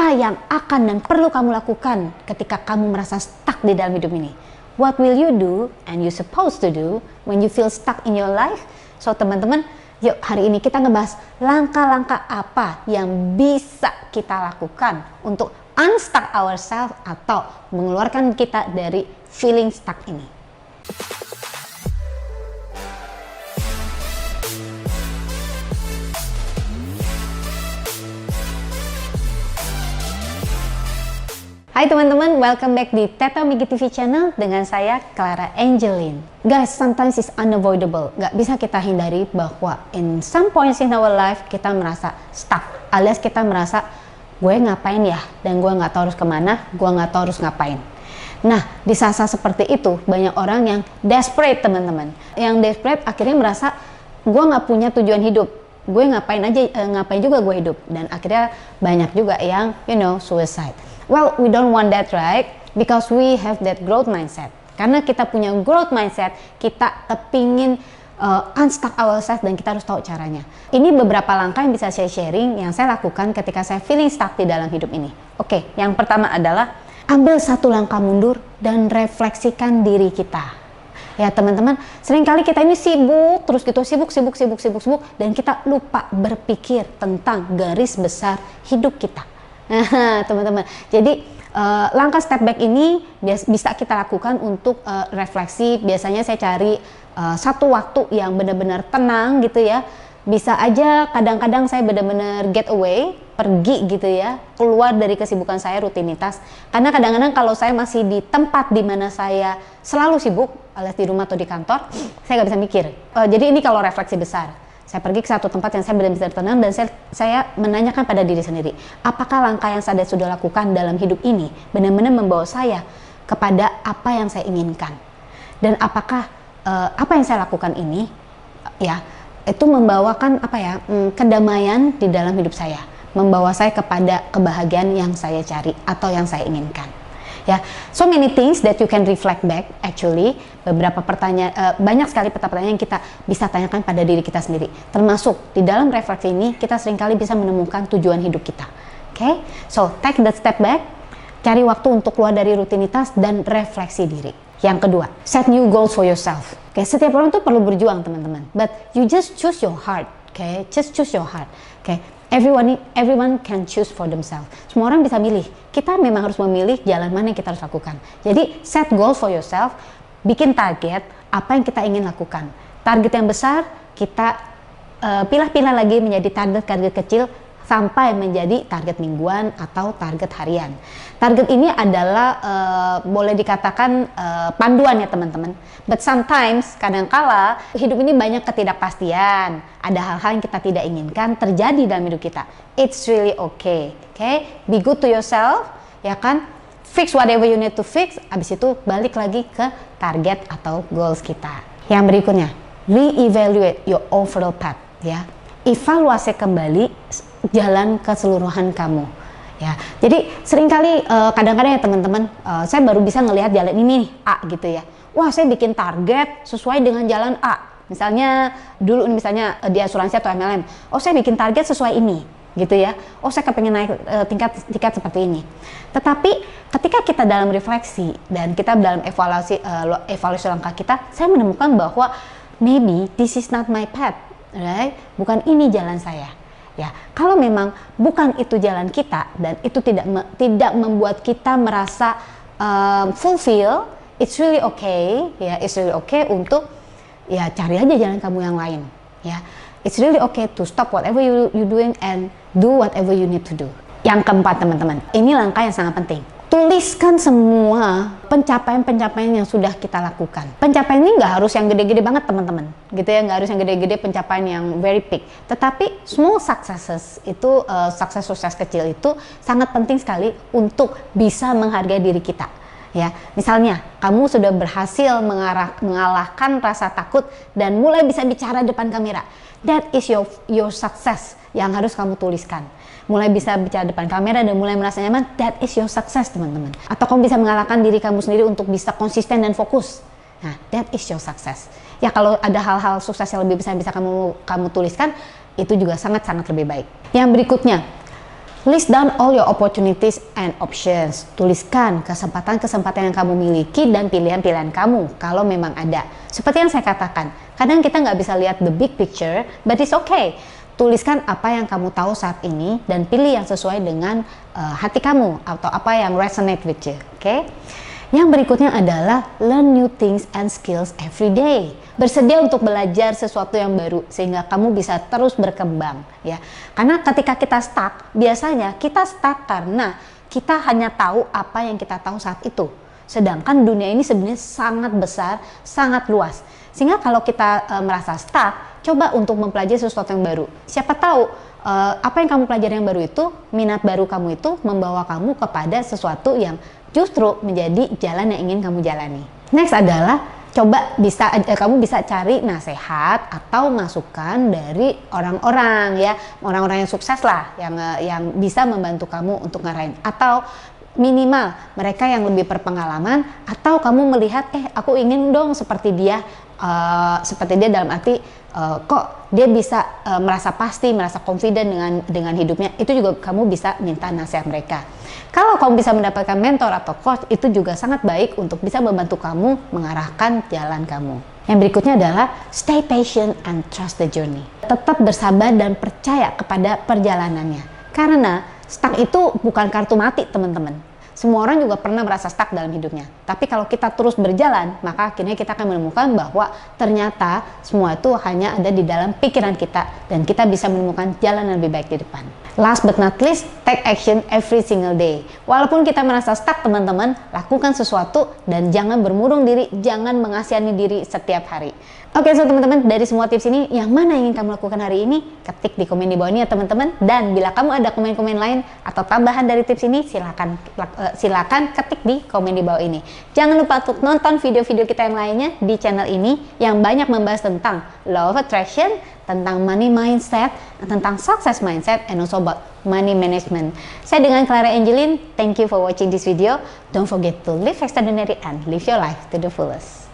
Apa yang akan dan perlu kamu lakukan ketika kamu merasa stuck di dalam hidup ini? What will you do and you supposed to do when you feel stuck in your life? So teman-teman, yuk hari ini kita ngebahas langkah-langkah apa yang bisa kita lakukan untuk unstuck ourselves atau mengeluarkan kita dari feeling stuck ini. Hai teman-teman, welcome back di Teta Migi TV channel dengan saya Clara Angeline. Guys, sometimes it's unavoidable. Gak bisa kita hindari bahwa in some points in our life kita merasa stuck, alias kita merasa gue ngapain ya, dan gue nggak tahu harus kemana, gue nggak tahu harus ngapain. Nah, di saat-saat seperti itu banyak orang yang desperate teman-teman. Yang desperate akhirnya merasa gue nggak punya tujuan hidup. Gue ngapain juga gue hidup, dan akhirnya banyak juga yang suicide. Well, we don't want that, right? Because we have that growth mindset. Karena kita punya growth mindset, kita kepingin unstuck ourselves dan kita harus tahu caranya. Ini beberapa langkah yang bisa saya sharing yang saya lakukan ketika saya feeling stuck di dalam hidup ini. Oke, yang pertama adalah ambil satu langkah mundur dan refleksikan diri kita. Ya teman-teman, seringkali kita ini sibuk, terus gitu sibuk, dan kita lupa berpikir tentang garis besar hidup kita. Nah teman-teman, jadi langkah step back ini bisa kita lakukan untuk refleksi. Biasanya saya cari satu waktu yang benar-benar tenang gitu ya. Bisa aja kadang-kadang saya benar-benar get away, pergi gitu ya, keluar dari kesibukan saya, rutinitas. Karena kadang-kadang kalau saya masih di tempat di mana saya selalu sibuk, alias di rumah atau di kantor, saya nggak bisa mikir. Jadi ini kalau refleksi besar. Saya pergi ke satu tempat yang saya benar-benar tenang dan saya menanyakan pada diri sendiri, apakah langkah yang saya sudah lakukan dalam hidup ini benar-benar membawa saya kepada apa yang saya inginkan, dan apakah apa yang saya lakukan ini ya itu membawakan kedamaian di dalam hidup saya, membawa saya kepada kebahagiaan yang saya cari atau yang saya inginkan. Ya, so many things that you can reflect back. Actually, beberapa pertanyaan, banyak sekali pertanyaan yang kita bisa tanyakan pada diri kita sendiri. Termasuk di dalam refleksi ini, kita seringkali bisa menemukan tujuan hidup kita. Okay? So take the step back, cari waktu untuk keluar dari rutinitas dan refleksi diri. Yang kedua, set new goals for yourself. Okay? Setiap orang tuh perlu berjuang teman-teman, but you just choose your heart. Okay? Just choose your heart. Okay? Everyone can choose for themselves. Semua orang bisa milih. Kita memang harus memilih jalan mana yang kita harus lakukan. Jadi set goal for yourself, bikin target apa yang kita ingin lakukan. Target yang besar kita pilah-pilah lagi menjadi target kecil sampai menjadi target mingguan atau target harian. Target ini adalah boleh dikatakan panduan ya teman-teman. But sometimes, kadangkala hidup ini banyak ketidakpastian. Ada hal-hal yang kita tidak inginkan terjadi dalam hidup kita. It's really okay. Okay? Be good to yourself, ya kan? Fix whatever you need to fix. Abis itu balik lagi ke target atau goals kita. Yang berikutnya, re-evaluate your overall path. Ya, evaluasi kembali jalan keseluruhan kamu. Ya, jadi seringkali kadang-kadang ya teman-teman, saya baru bisa ngelihat jalan ini nih, A gitu ya. Wah, saya bikin target sesuai dengan jalan A. Misalnya dulu di asuransi atau MLM. Oh, saya bikin target sesuai ini, gitu ya. Oh, saya kepengen naik tingkat seperti ini. Tetapi ketika kita dalam refleksi dan kita dalam evaluasi langkah kita, saya menemukan bahwa maybe this is not my path, right? Bukan ini jalan saya. Ya, kalau memang bukan itu jalan kita dan itu tidak membuat kita merasa fulfill, it's really okay, ya, it's really okay untuk ya cari aja jalan kamu yang lain, ya. It's really okay to stop whatever you doing and do whatever you need to do. Yang keempat teman-teman, ini langkah yang sangat penting. Tuliskan semua pencapaian-pencapaian yang sudah kita lakukan. Pencapaian ini nggak harus yang gede-gede banget teman-teman, gitu ya, nggak harus yang gede-gede pencapaian yang very big. Tetapi small successes itu, sukses kecil itu sangat penting sekali untuk bisa menghargai diri kita. Ya, misalnya kamu sudah berhasil mengalahkan rasa takut dan mulai bisa bicara depan kamera. That is your success yang harus kamu tuliskan. Mulai bisa bicara depan kamera dan mulai merasa nyaman, that is your success teman-teman. Atau kamu bisa mengalahkan diri kamu sendiri untuk bisa konsisten dan fokus. Nah, that is your success. Ya, kalau ada hal-hal sukses yang lebih besar yang bisa kamu tuliskan, itu juga sangat-sangat lebih baik. Yang berikutnya, List down all your opportunities and options. Tuliskan kesempatan-kesempatan yang kamu miliki dan pilihan-pilihan kamu kalau memang ada. Seperti yang saya katakan, kadang kita nggak bisa lihat the big picture, but it's okay. Tuliskan apa yang kamu tahu saat ini dan pilih yang sesuai dengan hati kamu atau apa yang resonate with you. Oke? Yang berikutnya adalah learn new things and skills every day. Bersedia untuk belajar sesuatu yang baru sehingga kamu bisa terus berkembang, ya. Karena ketika kita stuck, biasanya kita stuck karena kita hanya tahu apa yang kita tahu saat itu. Sedangkan dunia ini sebenarnya sangat besar, sangat luas. Sehingga kalau kita merasa stuck, coba untuk mempelajari sesuatu yang baru. Siapa tahu apa yang kamu pelajari yang baru itu, minat baru kamu itu membawa kamu kepada sesuatu yang justru menjadi jalan yang ingin kamu jalani. Next adalah kamu bisa cari nasihat atau masukan dari orang-orang, ya, orang-orang yang sukses lah, yang bisa membantu kamu untuk ngarahin, atau minimal mereka yang lebih berpengalaman, atau kamu melihat aku ingin dong seperti dia dalam arti kok dia bisa merasa pasti, merasa confident dengan hidupnya. Itu juga kamu bisa minta nasihat mereka. Kalau kamu bisa mendapatkan mentor atau coach, itu juga sangat baik untuk bisa membantu kamu mengarahkan jalan kamu. Yang berikutnya adalah stay patient and trust the journey. Tetap bersabar dan percaya kepada perjalanannya. Karena stuck itu bukan kartu mati, teman-teman. Semua orang juga pernah merasa stuck dalam hidupnya. Tapi kalau kita terus berjalan, maka akhirnya kita akan menemukan bahwa ternyata semua itu hanya ada di dalam pikiran kita dan kita bisa menemukan jalan yang lebih baik di depan. Last but not least, take action every single day. Walaupun kita merasa stuck, teman-teman, lakukan sesuatu dan jangan bermurung diri, jangan mengasihani diri setiap hari. Oke, so teman-teman, dari semua tips ini, yang mana yang ingin kamu lakukan hari ini? Ketik di komen di bawah ini ya teman-teman. Dan bila kamu ada komen-komen lain atau tambahan dari tips ini, silakan ketik di komen di bawah ini. Jangan lupa untuk nonton video-video kita yang lainnya di channel ini yang banyak membahas tentang law of attraction, tentang money mindset, tentang success mindset, and also about money management. Saya dengan Clara Angeline, thank you for watching this video. Don't forget to live extraordinary and live your life to the fullest.